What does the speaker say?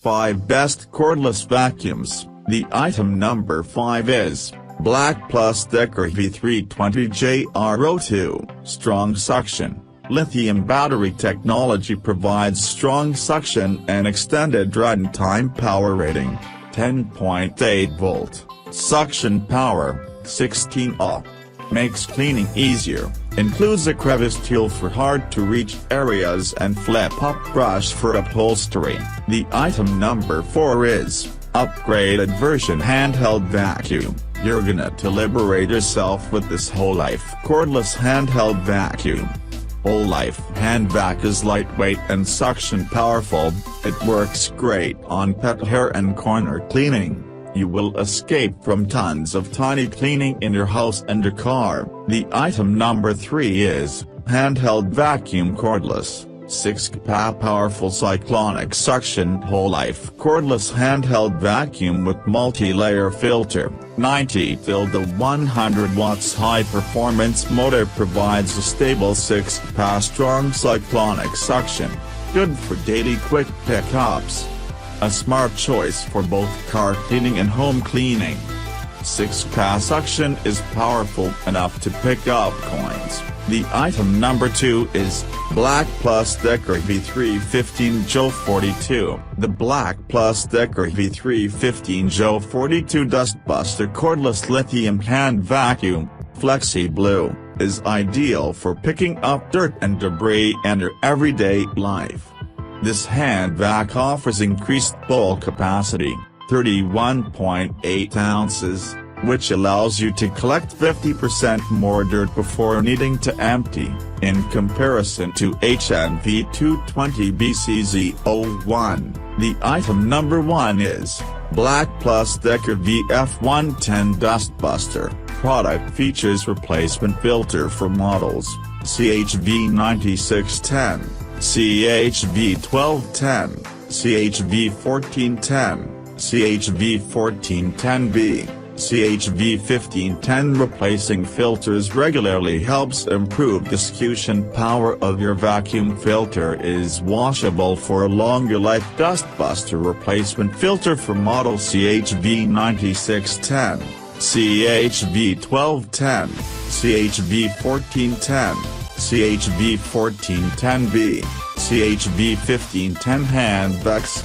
5 Best Cordless Vacuums. The item number 5 is BLACK+DECKER V320JRO2. Strong suction. Lithium battery technology provides strong suction and extended runtime power rating. 10.8 volt. Suction power, 16 Ah. Makes cleaning easier. Includes a crevice tool for hard-to-reach areas and flip-up brush for upholstery. The item number 4 is upgraded version handheld vacuum. You're gonna to liberate yourself with this Holife cordless handheld vacuum. Holife hand vac is lightweight and suction powerful. It works great on pet hair and corner cleaning. You will escape from tons of tiny cleaning in your house and your car. The item number 3 is handheld vacuum cordless. 6 powerful cyclonic suction Holife cordless handheld vacuum with multi-layer filter. 90-100 watts high-performance motor provides a stable 6 strong cyclonic suction. Good for daily quick pickups. A smart choice for both car cleaning and home cleaning. 6 suction is powerful enough to pick up coins. The item number 2 is BLACK+DECKER V315JO42. The BLACK+DECKER V315JO42 Dustbuster cordless lithium hand vacuum, Flexi Blue, is ideal for picking up dirt and debris in your everyday life. This hand vac offers increased bowl capacity, 31.8 ounces, which allows you to collect 50% more dirt before needing to empty, in comparison to HNV220BCZ01. The item number 1 is BLACK+DECKER VF110 Dustbuster. Product features replacement filter for models CHV9610, CHV1210, CHV1410, CHV1410B, CHV1510. Replacing filters regularly helps improve the suction power of your vacuum. Filter is washable for a longer life. Dustbuster replacement filter for model CHV9610, CHV1210, CHV1410, CHV1410B, CHV1510 hand vacs.